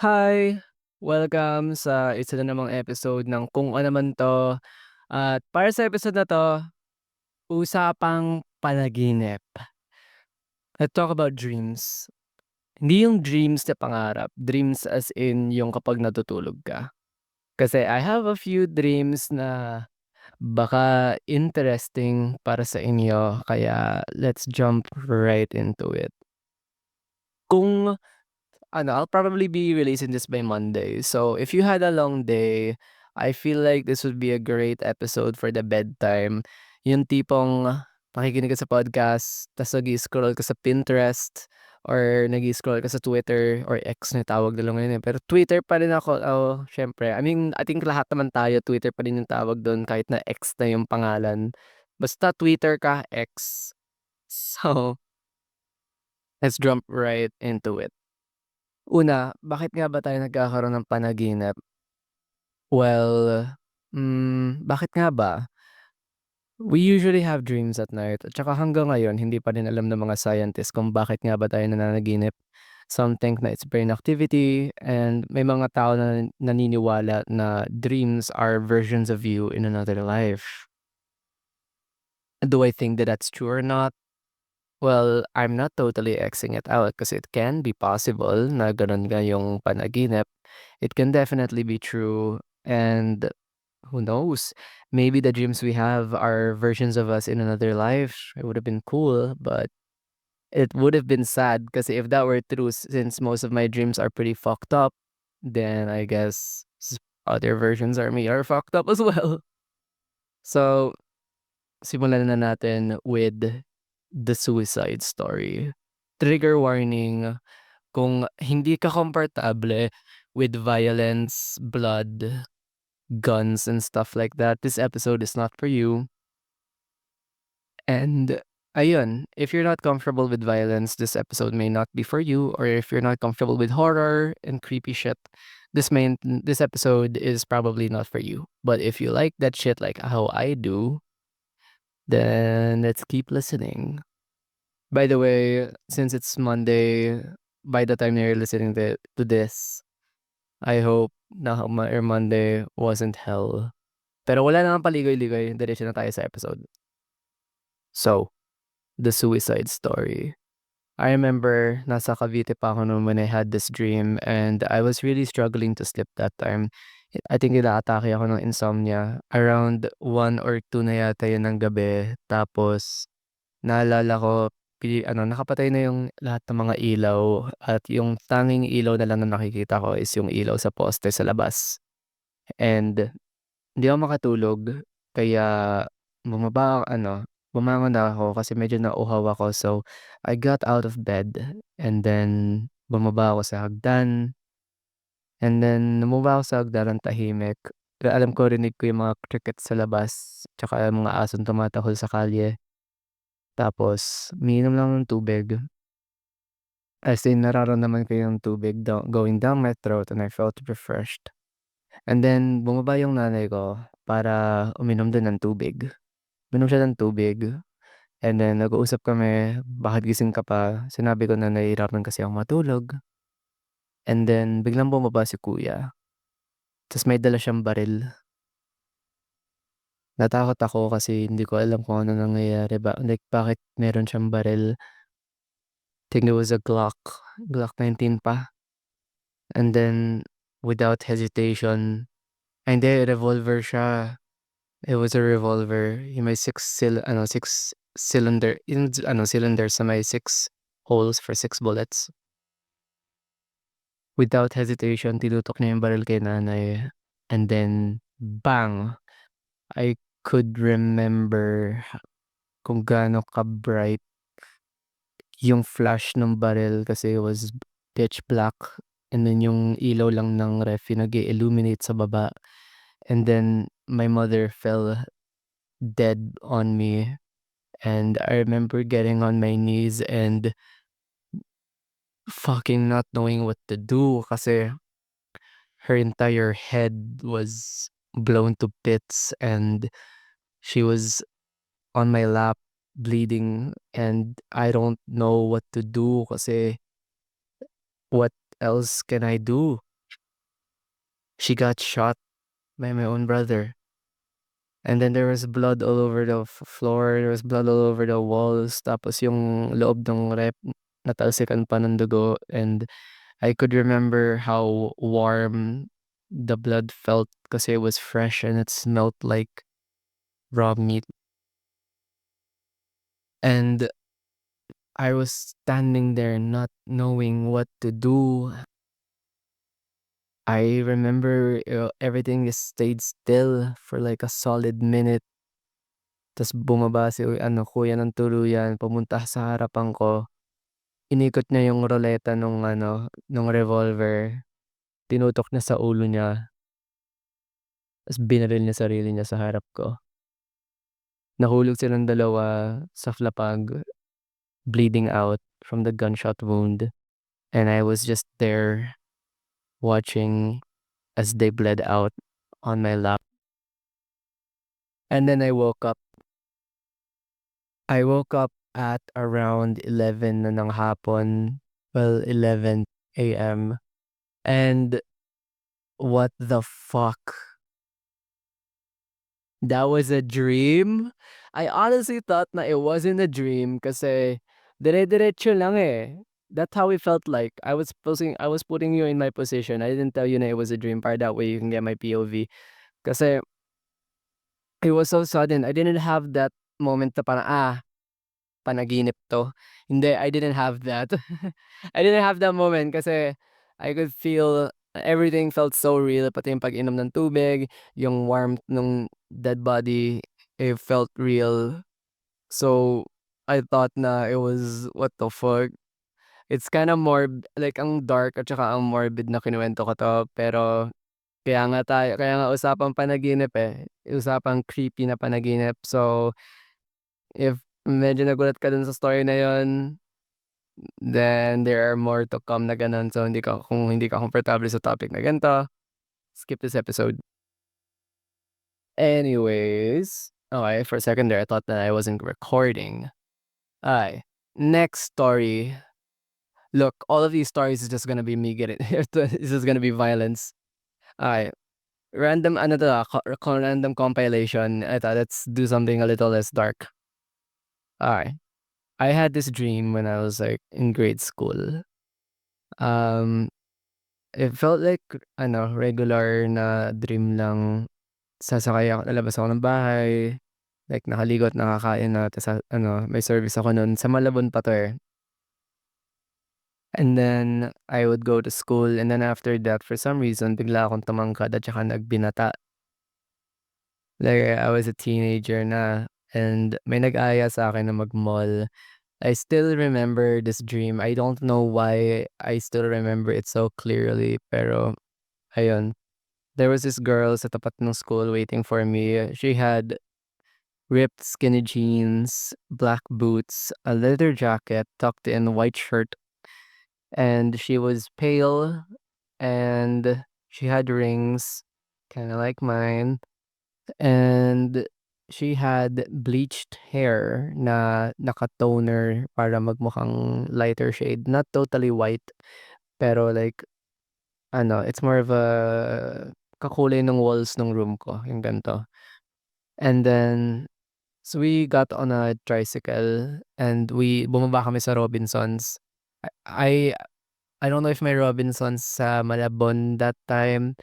Hi! Welcome sa isa na namang episode ng Kung Ano Man 'To. At para sa episode na 'to, usapang panaginip. Let's talk about dreams. Hindi yung dreams na pangarap, dreams as in yung kapag natutulog ka. Kasi I have a few dreams na baka interesting para sa inyo, kaya let's jump right into it. Kung I'll probably be releasing this by Monday. So if you had a long day, I feel like this would be a great episode for the bedtime. Yung tipong pakikinig ka sa podcast, tas nag-i-scroll ka sa Pinterest or nag-i-scroll ka sa Twitter or X na tawag nila ngayon eh. Pero Twitter pa rin ako, syempre. I mean, I think lahat naman tayo, Twitter pa rin yung tawag doon kahit na X na yung pangalan. Basta Twitter ka, X. So, let's jump right into it. Una, bakit nga ba tayo nagkakaroon ng panaginip? Well, bakit nga ba? We usually have dreams at night at saka hanggang ngayon hindi pa rin alam ng mga scientists kung bakit nga ba tayo nananaginip. Some think na it's brain activity and may mga tao na naniniwala na dreams are versions of you in another life. Do I think that that's true or not? Well, I'm not totally Xing it out kasi it can be possible na gano'n nga yung panaginip. It can definitely be true, and who knows? Maybe the dreams we have are versions of us in another life. It would have been cool, but it would have been sad kasi if that were true, since most of my dreams are pretty fucked up, then I guess other versions of me are fucked up as well. So, simulan na natin with the suicide story. Trigger warning, kung hindi ka komportable with violence, blood, guns, and stuff like that, this episode is not for you. And ayun, if you're not comfortable with violence, this episode may not be for you. Or if you're not comfortable with horror and creepy shit, this episode is probably not for you. But if you like that shit like how I do, then let's keep listening. By the way, since it's Monday, by the time you're listening to this, I hope na your Monday wasn't hell. Pero wala namang paligoy-ligoy, diretso na tayo sa episode. So, the suicide story. I remember nasa Cavite pa ako noon when I had this dream and I was really struggling to sleep that time. I think inaatake ako ng insomnia. Around 1 or 2 na yata yun ng gabi. Tapos, naalala ko, nakapatay na yung lahat ng mga ilaw at yung tanging ilaw na lang na nakikita ko is yung ilaw sa poste sa labas. And hindi ako makatulog kaya bumangon na ako kasi medyo nauhaw ako. So, I got out of bed and then bumaba ako sa hagdan and then bumaba ako sa hagdan ng tahimik. Pero alam ko rinig ko yung mga crickets sa labas tsaka yung mga asong tumatahol sa kalye. Tapos umiinom lang ng tubig. As in nararamdaman ko yung tubig going down my throat and I felt refreshed. And then bumaba yung nanay ko para uminom din ng tubig. Uminom siya ng tubig and then nag-uusap kami, "Bakit gising ka pa?" Sinabi ko na nahihirapan kasi akong matulog. And then biglang bumaba si kuya, ta's may dala siyang baril. Natakot ako kasi hindi ko alam kung ano nangyayari like bakit meron siyang baril. Think it was a Glock 19 pa. And then without hesitation ay hindi, revolver siya. It was a revolver, yung may 6 cylinder yung cylinder sa may 6 holes for 6 bullets. Without hesitation, tinutok niya yung baril kay nanay and then bang! I could remember kung gaano ka-bright yung flash nung baril kasi it was pitch black and then yung ilaw lang ng ref yung nag-i-illuminate sa baba. And then my mother fell dead on me. And I remember getting on my knees and fucking not knowing what to do kasi her entire head was blown to bits and she was on my lap bleeding and I don't know what to do kasi what else can I do? she got shot by my own brother. And then there was blood all over the floor, there was blood all over the walls, tapos yung loob ng rep natalsikan pa ng dugo, and I could remember how warm the blood felt kasi it was fresh and it smelled like raw meat. And I was standing there not knowing what to do. I remember everything just stayed still for like a solid minute. Tas bumaba si kuya ng tuluyan, pumunta sa harapan ko. Inikot niya yung roleta nung revolver. Tinutok niya sa ulo niya, tas binaril niya sarili niya sa harap ko. Nahulog silang dalawa sa flapag, bleeding out from the gunshot wound. And I was just there watching as they bled out on my lap. And then I woke up. I woke up at around 11 na ng hapon. Well, 11 a.m. And what the fuck? That was a dream? I honestly thought na it wasn't a dream kasi dire-diretso lang eh. That's how it felt like. I was putting you in my position. I didn't tell you na it was a dream para that way you can get my POV. Kasi it was so sudden. I didn't have that moment na parang, panaginip 'to. Hindi, I didn't have that. I didn't have that moment kasi I could feel everything felt so real, pati yung pag-inom ng tubig, yung warmth nung dead body, it felt real. So, I thought na it was what the fuck? It's kinda like ang dark at saka ang morbid na kinuwento ko 'to, pero kaya nga usapang panaginip, eh, usapang creepy na panaginip. So, if medyo nagulat ka dun sa story na yun, then there are more to come na gano'n. So, kung hindi ka komportable sa topic na ganito, skip this episode. Anyways, okay, for a second there, I thought that I wasn't recording. Ay, next story. Look, all of these stories is just gonna be me getting it's just gonna be violence. Ay, random ano 'to, random compilation. I thought let's do something a little less dark. Ay, I had this dream when I was, like, in grade school. Um, it felt like regular na dream lang. Lalabas ako ng bahay, like nakaligo at nakakain na ta's may service ako nun. Sa Malabon pa 'to, eh. And then I would go to school, and then after that, for some reason, bigla akong tumangkad at saka nagbinata. Like, I was a teenager na, and may nag-aya sa'kin na mag-mall. I still remember this dream. I don't know why I still remember it so clearly, pero ayun. There was this girl sa tapat ng school waiting for me. She had ripped skinny jeans, black boots, a leather jacket, tucked in white shirt, and she was pale, and she had rings, kind of like mine, and she had bleached hair na naka-toner para magmukhang lighter shade. Not totally white, pero like it's more of a kakulay ng walls ng room ko, yung ganito. And then, so we got on a tricycle and bumaba kami sa Robinsons. I I don't know if may Robinsons sa Malabon that time,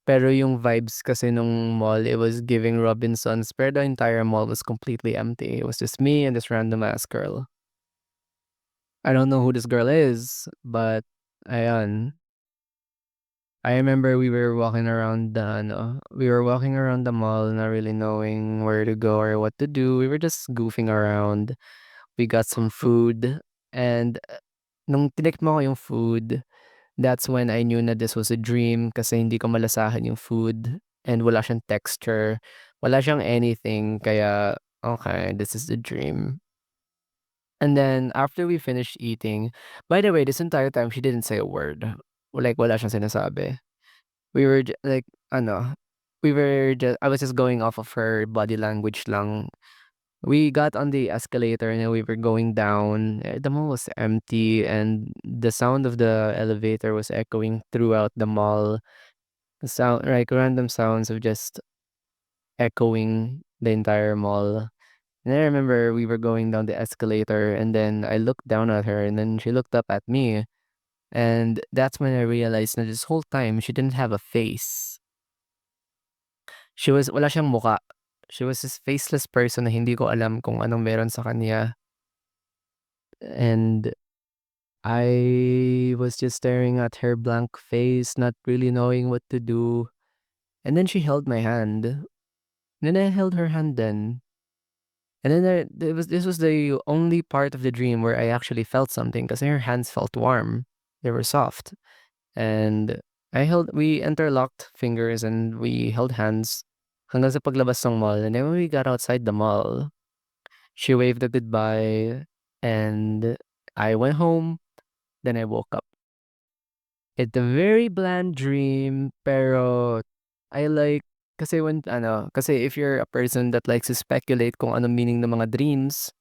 pero yung vibes kasi nung mall, it was giving Robinsons, pero the entire mall was completely empty. It was just me and this random ass girl. I don't know who this girl is, but ayun. I remember we were walking around the mall, not really knowing where to go or what to do. We were just goofing around. We got some food, and nung tinikman ko yung food, that's when I knew na this was a dream kasi hindi ko malasahan yung food and wala siyang texture, wala siyang anything, kaya okay, this is the dream. And then after we finished eating, by the way, this entire time she didn't say a word. Like wala siyang sinasabi. We were like I was just going off of her body language lang. We got on the escalator and then we were going down. The mall was empty and the sound of the elevator was echoing throughout the mall. sound like random sounds of just echoing the entire mall. And I remember we were going down the escalator and then I looked down at her and then she looked up at me. And that's when I realized that this whole time she didn't have a face. Wala siyang mukha. She was this faceless person na hindi ko alam kung anong meron sa kanya. And I was just staring at her blank face, not really knowing what to do. And then she held my hand. And then I held her hand then. And then this was the only part of the dream where I actually felt something because her hands felt warm. They were soft. And we interlocked fingers and we held hands hanggang sa paglabas ng mall. And then when we got outside the mall, she waved a goodbye and I went home. Then I woke up. It's a very bland dream, pero I like kasi if you're a person that likes to speculate kung anong meaning ng mga dreams,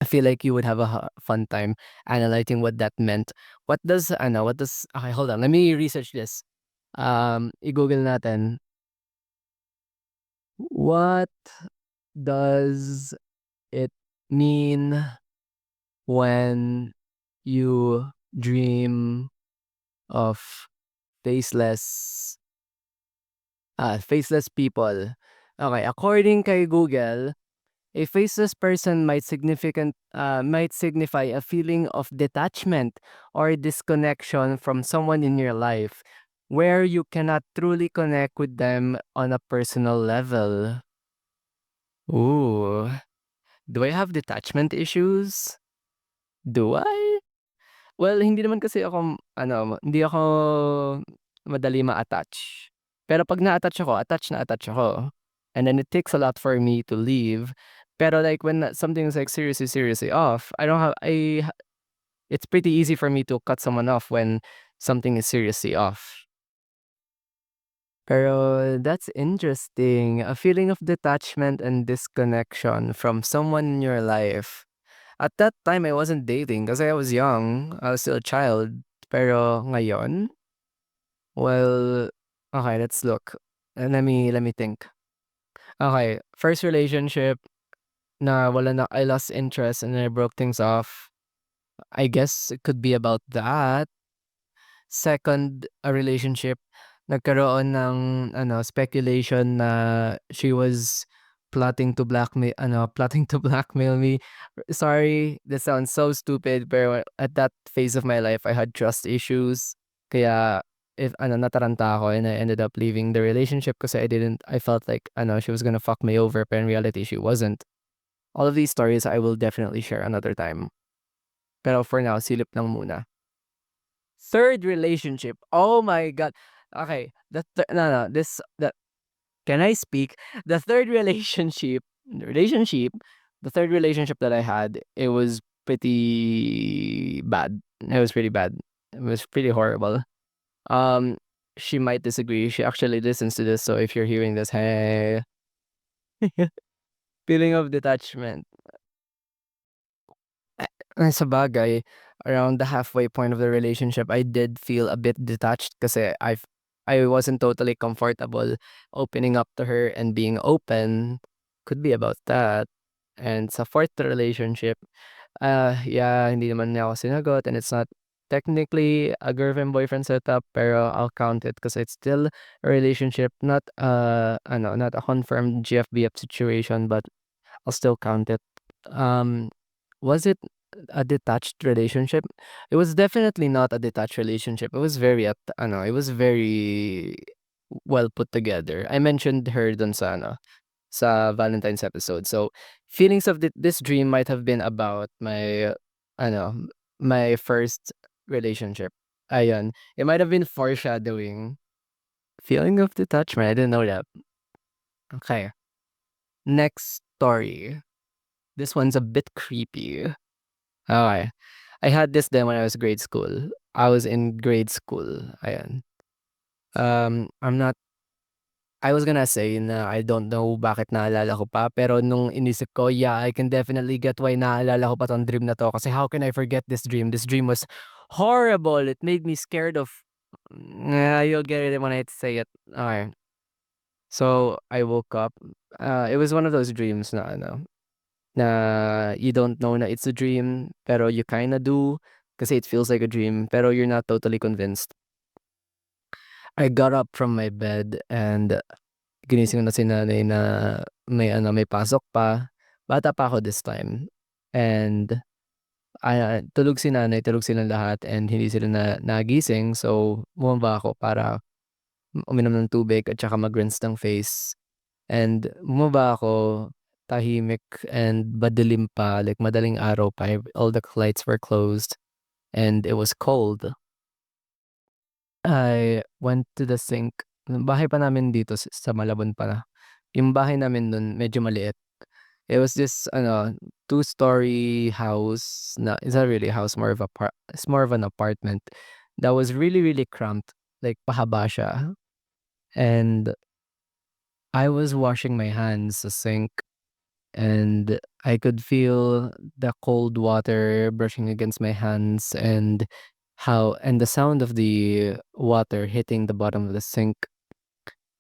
I feel like you would have a fun time analyzing what that meant. Okay, hold on. Let me research this. I-Google natin. What does it mean when you dream of faceless faceless people? Okay, according kay Google, a faceless person might signify a feeling of detachment or disconnection from someone in your life, where you cannot truly connect with them on a personal level. Ooh, do I have detachment issues? Do I? Well, hindi naman kasi ako hindi ako madali ma-attach. Pero 'pag na-attach attach ako. And then it takes a lot for me to leave. Pero like when something is like seriously, seriously off, I don't have I it's pretty easy for me to cut someone off when something is seriously off. Pero that's interesting. A feeling of detachment and disconnection from someone in your life. At that time, I wasn't dating kasi I was young. I was still a child. Pero ngayon, well, okay, let's look. Let me think. Okay, first relationship I lost interest and then I broke things off. I guess it could be about that. Second, a relationship, nagkaroon ng speculation na she was plotting to blackmail me. Sorry, this sounds so stupid, pero at that phase of my life, I had trust issues. Kaya if nataranta ako and I ended up leaving the relationship kasi I felt like she was gonna fuck me over, pero in reality she wasn't. All of these stories I will definitely share another time. Pero for now, silip lang muna. Third relationship. Oh my God. Okay. No, can I speak? The third the third relationship that I had, it was pretty bad. It was pretty bad. It was pretty horrible. Um, she might disagree. She actually listens to this, so if you're hearing this, hey. Feeling of detachment. Sabagay, around the halfway point of the relationship, I did feel a bit detached kasi I wasn't totally comfortable opening up to her and being open. Could be about that. And sa fourth relationship, yeah, hindi naman niya ako sinagot and it's not technically a girlfriend-boyfriend setup, pero I'll count it because it's still a relationship, not a confirmed GFBF situation, but I'll still count it. Um, was it a detached relationship? It was definitely not a detached relationship. It was very well put together. I mentioned her dun sa Valentine's episode. So, feelings of this dream might have been about ano, my first relationship. Ayun. It might have been foreshadowing. Feeling of detachment. I didn't know that. Okay. Next story. This one's a bit creepy. Okay. I had this then when I was grade school. I was in grade school. Ayan. I'm not I was gonna say na I don't know bakit naalala ko pa, pero nung inisip ko, yeah, I can definitely get why naalala ko pa 'tong dream na 'to kasi how can I forget this dream? This dream was horrible. It made me scared of you'll get it when I say it. Okey. So, I woke up, it was one of those dreams na ano, na you don't know na it's a dream, pero you kinda do, kasi it feels like a dream, pero you're not totally convinced. I got up from my bed and ginising ko na si nanay na may ano, may pasok pa. Bata pa ako this time and, tulog si nanay, tulog silang lahat and hindi sila nagising, so bumaba ako para uminom ng tubig at saka mag-rinse ng face. And bumaba ako, tahimik and madilim pa, like madaling araw pa, all the lights were closed and it was cold. I went to the sink. Bahay pa namin dito sa Malabon pala. Yung bahay namin nun medyo maliit. It was this ano, two-story house na it's not really a house, more of it's more of an apartment that was really, really cramped, like pahaba siya. And I was washing my hands sa sink and I could feel the cold water brushing against my hands and the sound of the water hitting the bottom of the sink.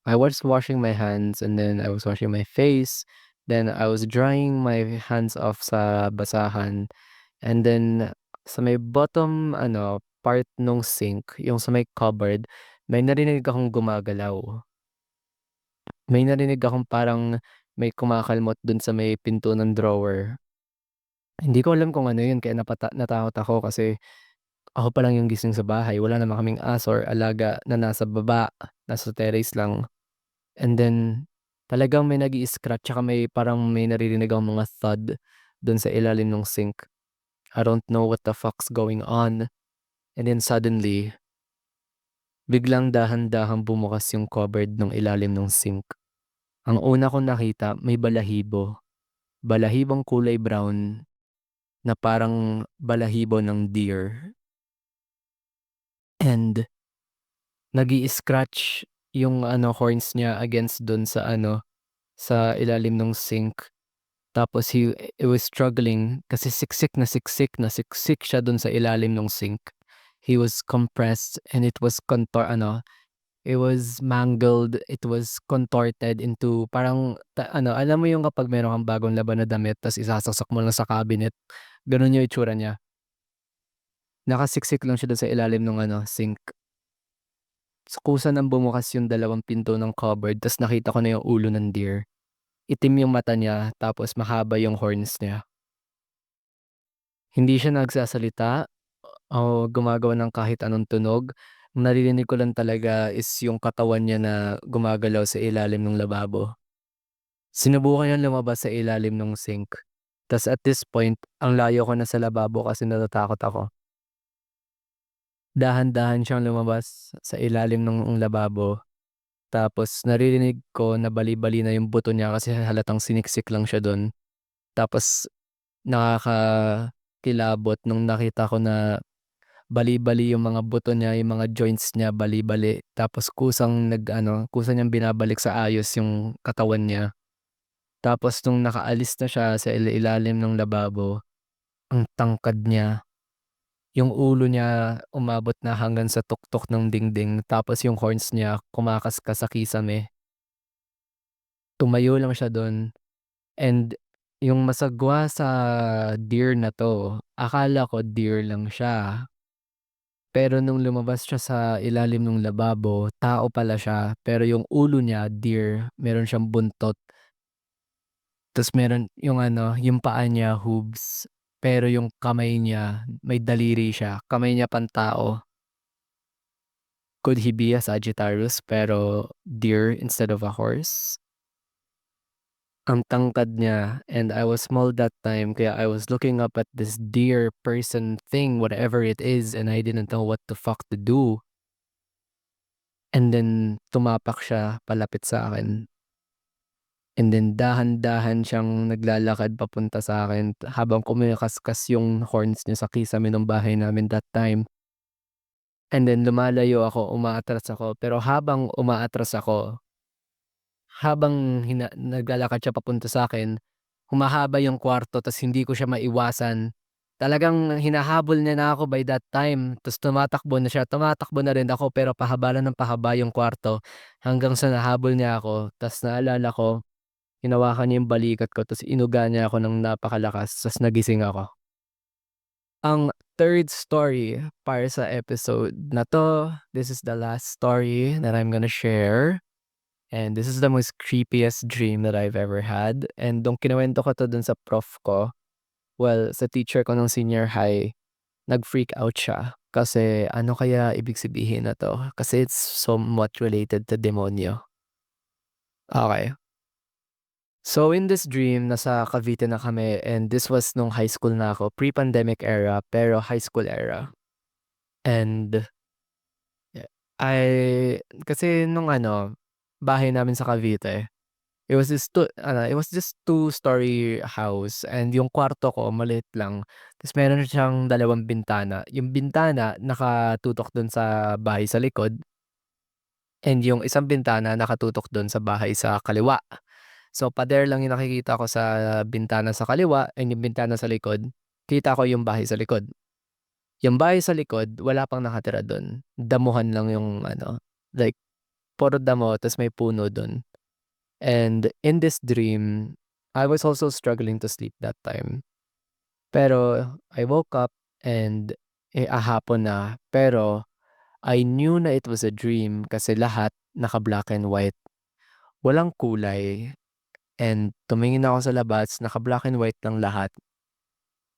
I was washing my hands and then I was washing my face. Then I was drying my hands off sa basahan and then sa may bottom ano part nung sink, yung sa may cupboard, may narinig akong gumagalaw. May narinig akong parang may kumakalmot dun sa may pinto ng drawer. Hindi ko alam kung ano yun kaya natakot ako kasi ako pa lang yung gising sa bahay, wala naman kaming aso or alaga na nasa baba, nasa terrace lang. And then talagang may nag-i-scratch tsaka may naririnig akong mga thud dun sa ilalim nung sink. I don't know what the fuck's going on. And then suddenly, biglang dahan-dahang bumukas yung cupboard nung ilalim nung sink. Ang una kong nakita may balahibo. Balahibong kulay brown na parang balahibo ng deer. And nag-i-scratch yung ano horns niya against dun sa ano, sa ilalim nung sink. Tapos he was struggling kasi siksik na siksik na siksik siya dun sa ilalim nung sink. He was compressed and it was mangled, it was contorted into parang ano, alam mo yung kapag meron kang bagong laban na damit ta's isasaksak mo lang sa cabinet, gano'n yung itsura niya. Nakasiksik lang siya dun sa ilalim nung ano, sink. Kusa nang bumukas yung dalawang pinto ng cupboard ta's nakita ko na yung ulo ng deer. Itim yung mata niya tapos mahaba yung horns niya. Hindi siya nagsasalita o gumagawa ng kahit anong tunog. Ang naririnig ko lang talaga is yung katawan niya na gumagalaw sa ilalim ng lababo. Sinubukan niyang lumabas sa ilalim ng sink. Tas at this point, ang layo ko na sa lababo kasi natatakot ako. Dahan-dahan siyang lumabas sa ilalim ng lababo. Tapos naririnig ko na bali-bali na yung buto niya kasi halatang siniksik lang siya dun. Tapos nakakakilabot nung nakita ko na bali-bali yung mga buto niya, yung mga joints niya bali-bali. Tapos kusa niyang binabalik sa ayos yung katawan niya. Tapos nung nakaalis na siya sa ilalim ng lababo, ang tangkad niya. Yung ulo niya umabot na hanggang sa tuktok ng dingding tapos yung horns niya kumakaskas sa kisame. Tumayo lang siya dun and yung masagwa sa deer na 'to, akala ko deer lang siya. Pero nung lumabas siya sa ilalim nung lababo, tao pala siya, pero yung ulo niya deer, meron siyang buntot. Tas meron yung ano, yung paa niya hooves, pero yung kamay niya may daliri siya, kamay niya pantao. Could he be a Sagittarius pero deer instead of a horse? Ang tangkad niya and I was small that time kaya I was looking up at this deer person thing, whatever it is, and I didn't know what the fuck to do. And then tumapak siya palapit sa akin. And then dahan-dahan siyang naglalakad papunta sa akin habang kumikaskas yung horns niya sa kisame nung bahay namin that time. And then lumalayo ako, umaatras ako, pero habang umaatras ako, habang naglalakad siya papunta sa'kin, humahaba yung kwarto ta's hindi ko siya maiwasan. Talagang hinahabol niya na ako by that time, ta's tumatakbo na siya, tumatakbo na rin ako pero pahaba lang ng pahaba yung kwarto hanggang sa nahabol niya ako. Ta's naalala ko, hinawakan niya yung balikat ko ta's inuga niya ako ng napakalakas ta's nagising ako. Ang third story para sa episode na 'to, this is the last story that I'm gonna share, and this is the most creepiest dream that I've ever had, and nung kinuwento ko 'to dun sa prof ko, well, sa teacher ko nung senior high, nag-freak out siya kasi ano kaya ibig sabihin na 'to? Kasi it's somewhat related to demonyo. Okey. So, in this dream, nasa Cavite na kami and this was nung high school na ako, pre-pandemic era pero high school era. And yeah, kasi nung ano, bahay namin sa Cavite, it was this two-story house and yung kwarto ko maliit lang. Ta's meron siyang dalawang bintana. Yung bintana nakatutok dun sa bahay sa likod and yung isang bintana nakatutok dun sa bahay sa kaliwa. So, pader lang yung nakikita ko sa bintana sa kaliwa and yung bintana sa likod, kita ko yung bahay sa likod. Yung bahay sa likod, wala pang nakatira dun. Damuhan lang yung ano, like puro damo ta's may puno dun. And in this dream, I was also struggling to sleep that time. Pero I woke up and hapon na. Pero I knew na it was a dream kasi lahat naka-black and white, walang kulay. And tumingin ako sa labas, naka-black and white lang lahat.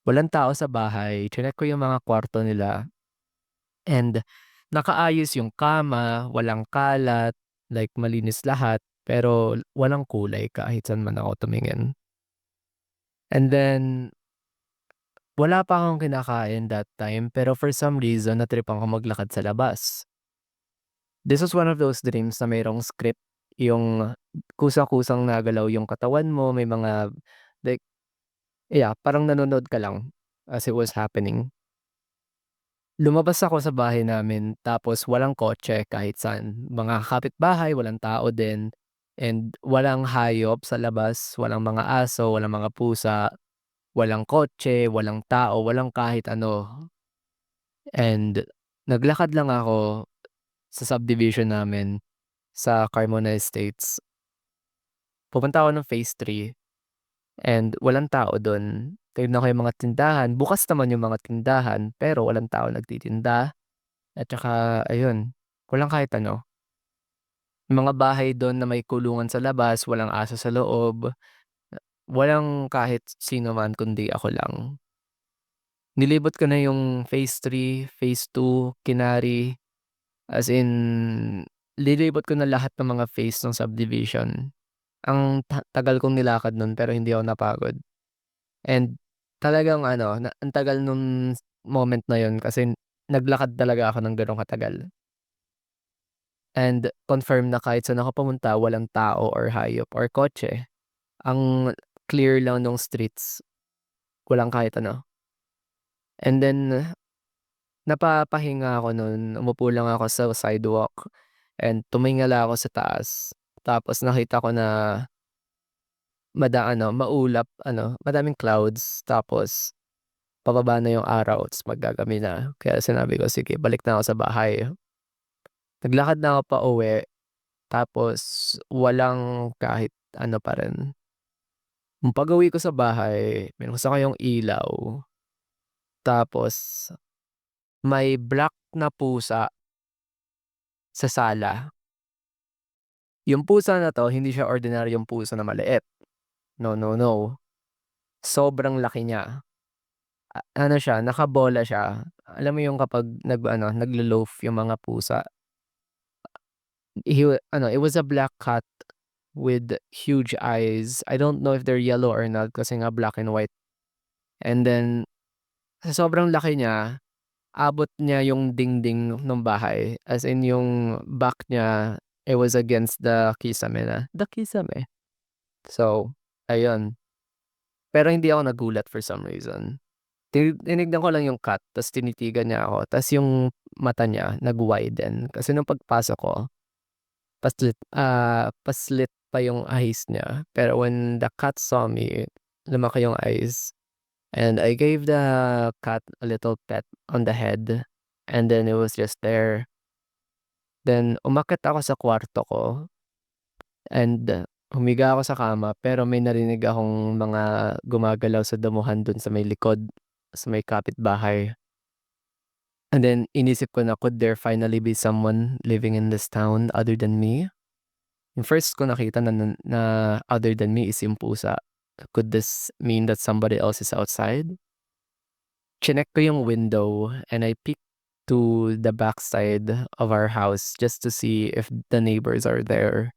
Walang tao sa bahay, chineck ko yung mga kwarto nila and nakaayos yung kama, walang kalat, like malinis lahat, pero walang kulay kahit saan man ako tumingin. And then, wala pa akong kinakain that time pero for some reason natripan ko maglakad sa labas. This was one of those dreams na mayroong script, yung kusa-kusang nagalaw yung katawan mo, may mga like yeah, parang nanonood ka lang as it was happening. Lumabas ako sa bahay namin tapos walang kotse kahit saan. Mga kapitbahay, walang tao din and walang hayop sa labas, walang mga aso, walang mga pusa, walang kotse, walang tao, walang kahit ano. And naglakad lang ako sa subdivision namin sa Carmona Estates. Pumunta ako ng Phase 3 and walang tao dun. Tinignan ko yung mga tindahan, bukas naman yung mga tindahan pero walang tao nagtitinda at saka ayun, walang kahit ano. Yung mga bahay dun na may kulungan sa labas, walang aso sa loob, walang kahit sino man kundi ako lang. Nilibot ko na yung Phase 3, Phase 2, Kinari, as in nilibot ko na lahat ng mga phase ng subdivision. Ang tagal kong nilakad nun pero hindi ako napagod. And talagang ano, ang tagal nung moment na yun kasi naglakad talaga ako ng ganong katagal. And confirm na kahit saan ako pumunta walang tao or hayop or kotse. Ang clear lang nung streets, walang kahit ano. And then napapahinga ako nun, umupo lang ako sa sidewalk and tumingala ako sa taas. Tapos nakita ko na maulap madaming clouds tapos pababa na yung araw ta's maggagabi na. Kaya sinabi ko, "Sige balik na ako sa bahay." Naglakad na ako pauwi tapos walang kahit ano pa rin. Nung pag-uwi ko sa bahay, binuksan ko yung ilaw, tapos may black na pusa sa sala. Yung pusa na 'to hindi siya ordinaryong pusa na maliit. No, no, no. Sobrang laki niya. Ano siya, nakabola siya. Alam mo yung kapag naglo-loaf yung mga pusa. It was a black cat with huge eyes. I don't know if they're yellow or not kasi nga black and white. And then sa sobrang laki niya, abot niya yung dingding nung bahay. As in yung back niya, it was against the kisame na, the kisame. So, ayun. Pero hindi ako nagulat for some reason. Tinignan ko lang yung cat ta's tinitigan niya ako ta's yung mata niya nag-widen kasi nung pagpasok ko paslit pa yung eyes niya pero when the cat saw me lumaki yung eyes and I gave the cat a little pet on the head, and then it was just there. Then umakyat ako sa kwarto ko and humiga ako sa kama pero may narinig akong mga gumagalaw sa damuhan dun sa may likod, sa may kapitbahay. And then inisip ko na could there finally be someone living in this town other than me? Yung first ko nakita na other than me is yung pusa. Could this mean that somebody else is outside? Chineck ko yung window and I peeked to the backside of our house just to see if the neighbors are there.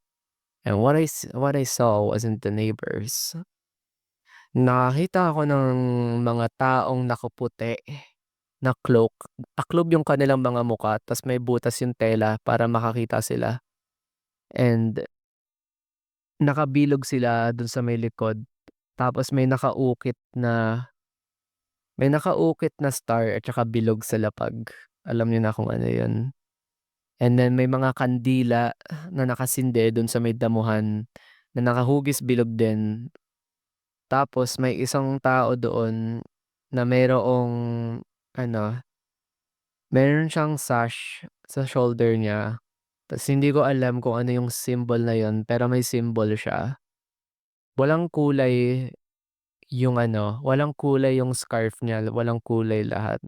And what I saw wasn't the neighbors. Nakakita ako ng mga taong nakaputi na cloak. Taklob yung kanilang mga mukha ta's may butas yung tela para makakita sila. And nakabilog sila dun sa may likod. Tapos may nakaukit na star at saka bilog sa lapag. Alam niyo na kung ano yun. And then may mga kandila na nakasinde dun sa may damuhan na nakahugis bilog din. Tapos may isang tao doon na ano, meron siyang sash sa shoulder niya. Tas hindi ko alam kung ano yung symbol na yun, pero may symbol siya. Walang kulay walang kulay yung scarf niya, walang kulay lahat.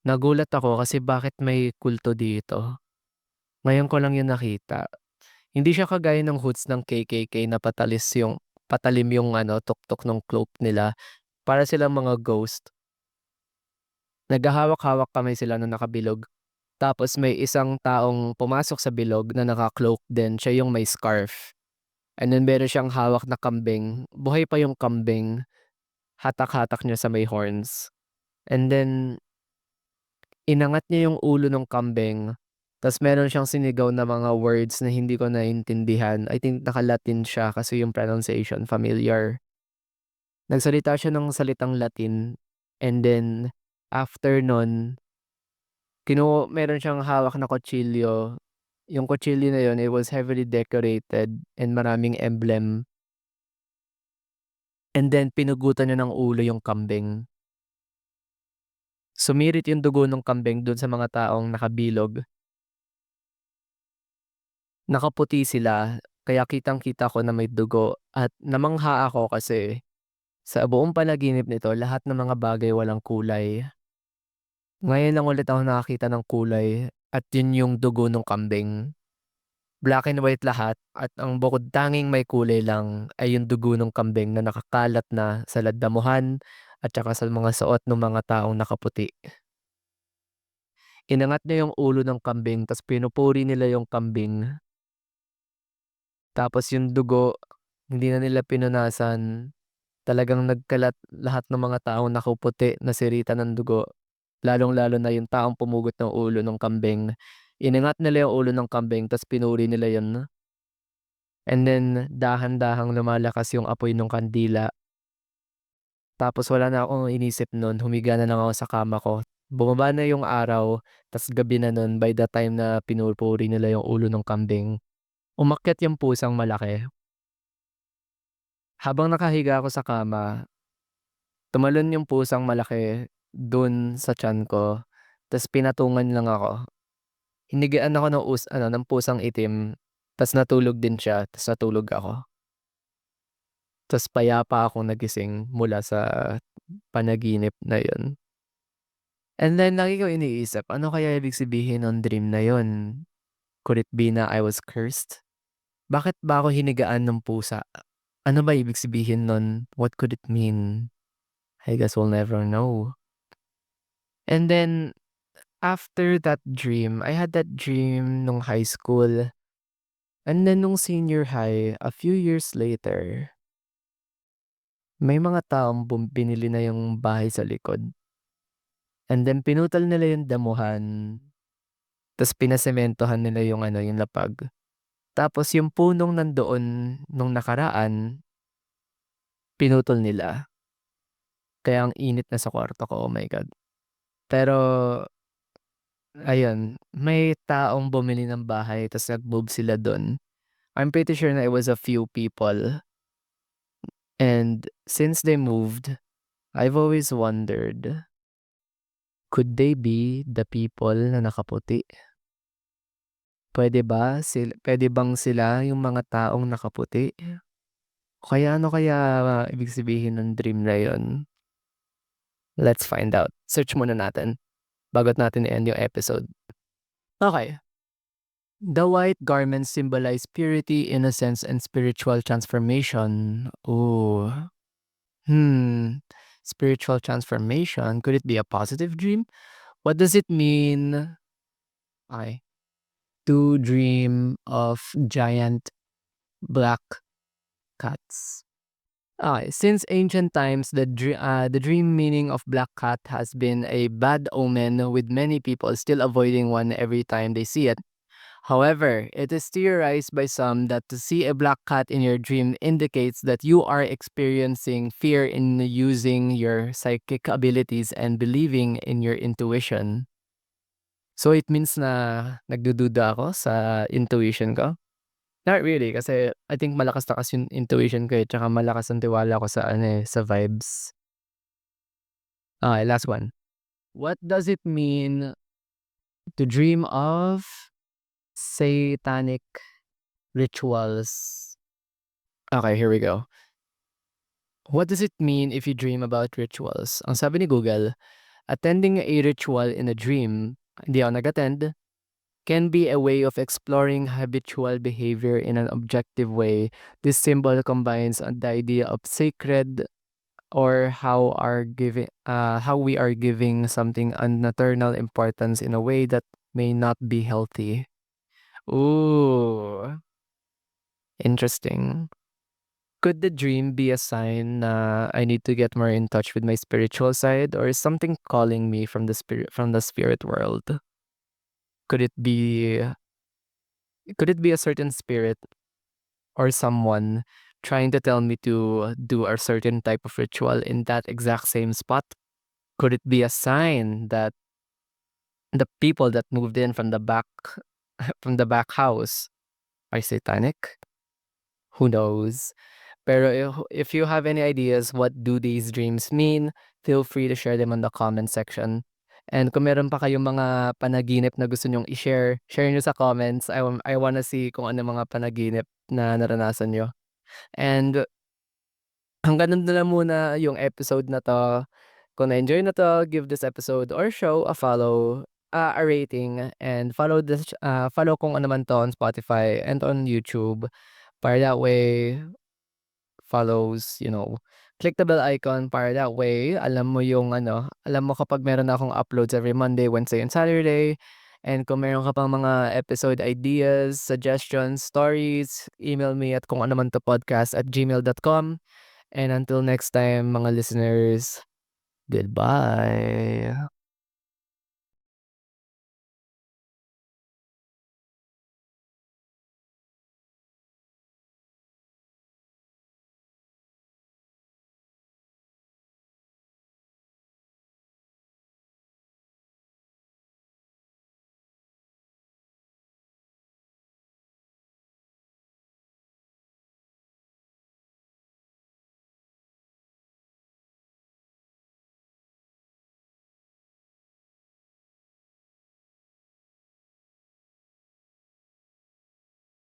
Nagulat ako kasi bakit may kulto dito. Ngayon ko lang yun nakita. Hindi siya kagaya ng hoods ng KKK na patalim yung tuktok ng cloak nila. Para silang mga ghost. Naghahawak-hawak kamay sila na nakabilog. Tapos may isang taong pumasok sa bilog na naka-cloak din, siya yung may scarf. And then meron siyang hawak na kambing, buhay pa yung kambing, hatak-hatak niya sa may horns. And then inangat niya yung ulo ng kambing, ta's meron siyang sinigaw na mga words na hindi ko naintindihan. I think naka-Latin siya kasi yung pronunciation familiar. Nagsalita siya ng salitang Latin and then after nun, meron siyang hawak na kutsilyo. Yung kutsilyo na yun, it was heavily decorated and maraming emblem. And then pinugutan niya ng ulo yung kambing. Sumirit yung dugo ng kambing dun sa mga taong nakabilog. Nakaputi sila, kaya kitang-kita ko na may dugo at namangha ako kasi sa buong panaginip nito lahat ng mga bagay walang kulay. Ngayon lang ulit ako nakakita ng kulay at yun yung dugo ng kambing. Black and white lahat at ang bukod tanging may kulay lang ay yung dugo ng kambing na nakakalat na sa damuhan at saka sa mga suot ng mga taong nakaputi. Inangat niya yung ulo ng kambing ta's pinupuri nila yung kambing. Tapos yung dugo, hindi na nila pinunasan. Talagang nagkalat lahat ng mga taong nakaputi na sirita ng dugo. Lalong-lalo na yung taong pumugot ng ulo ng kambing. Inangat nila yung ulo ng kambing ta's pinuri nila yun. And then dahan-dahang lumalakas yung apoy nung kandila. Tapos wala na akong inisip nun, humiga na lang ako sa kama ko. Bumaba na yung araw, ta's gabi na nun by the time na pinupuri nila yung ulo ng kambing. Umakyat yung pusang malaki. Habang nakahiga ako sa kama, tumalon yung pusang malaki dun sa tiyan ko, ta's pinatungan lang ako. Hinigaan ako ng pusang itim, ta's natulog din siya, ta's natulog ako. Ta's payapa akong nagising mula sa panaginip na yun. And then lagi ko iniisip, ano kaya ibig sabihin nung dream na yun? Could it be na I was cursed? Bakit ba ako hinigaan ng pusa? Ano ba ibig sabihin nun? What could it mean? I guess we'll never know. And then after that dream, I had that dream nung high school. And then nung senior high, a few years later, may mga taong binili na yung bahay sa likod. And then pinutol nila yung damuhan, ta's pinasementohan nila yung lapag. Tapos yung punong nandoon nung nakaraan, pinutol nila. Kaya ang init na sa kwarto ko, oh my God. Pero ayun, may taong bumili ng bahay ta's nag-move sila dun. I'm pretty sure na it was a few people. And since they moved, I've always wondered, could they be the people na nakaputi? Puwede bang sila yung mga taong nakaputi? Kaya ano kaya ibig sabihin ng dream na yun? Let's find out. Search muna natin bago natin i-end yung episode. Okay. The white garments symbolize purity, innocence, and spiritual transformation. Ooh. Spiritual transformation. Could it be a positive dream? What does it mean? Okay. To dream of giant black cats. Okay. Since ancient times, the dream meaning of black cat has been a bad omen, with many people still avoiding one every time they see it. However, it is theorized by some that to see a black cat in your dream indicates that you are experiencing fear in using your psychic abilities and believing in your intuition. So it means na nagdududa ako sa intuition ko? Not really, kasi I think malakas na kasi yung intuition ko, tsaka malakas ang tiwala ko sa sa vibes. Okay, last one. What does it mean to dream of satanic rituals? Okay, here we go. What does it mean if you dream about rituals? Ang sabi ni Google, attending a ritual in a dream, hindi ako nag-attend, can be a way of exploring habitual behavior in an objective way. This symbol combines the idea of sacred, or how we are giving something an eternal importance in a way that may not be healthy. Ooh, interesting. Could the dream be a sign na I need to get more in touch with my spiritual side, or is something calling me from the spirit world? Could it be a certain spirit or someone trying to tell me to do a certain type of ritual in that exact same spot? Could it be a sign that the people that moved in from the back from the back house are satanic? Who knows? Pero if you have any ideas what do these dreams mean, feel free to share them on the comment section. And kung meron pa kayong mga panaginip na gusto nyong i-share, share nyo sa comments. I wanna see kung ano mga panaginip na naranasan nyo. And hanggang doon na lang muna yung episode na 'to. Kung na-enjoy na 'to, give this episode or show a follow, a rating, and follow kung ano man 'to on Spotify and on YouTube, para that way follows, click the bell icon para that way alam mo kapag meron akong uploads every Monday, Wednesday, and Saturday. And kung meron ka pang mga episode ideas, suggestions, stories, email me at kung ano man to podcast@gmail.com. And until next time, mga listeners, goodbye.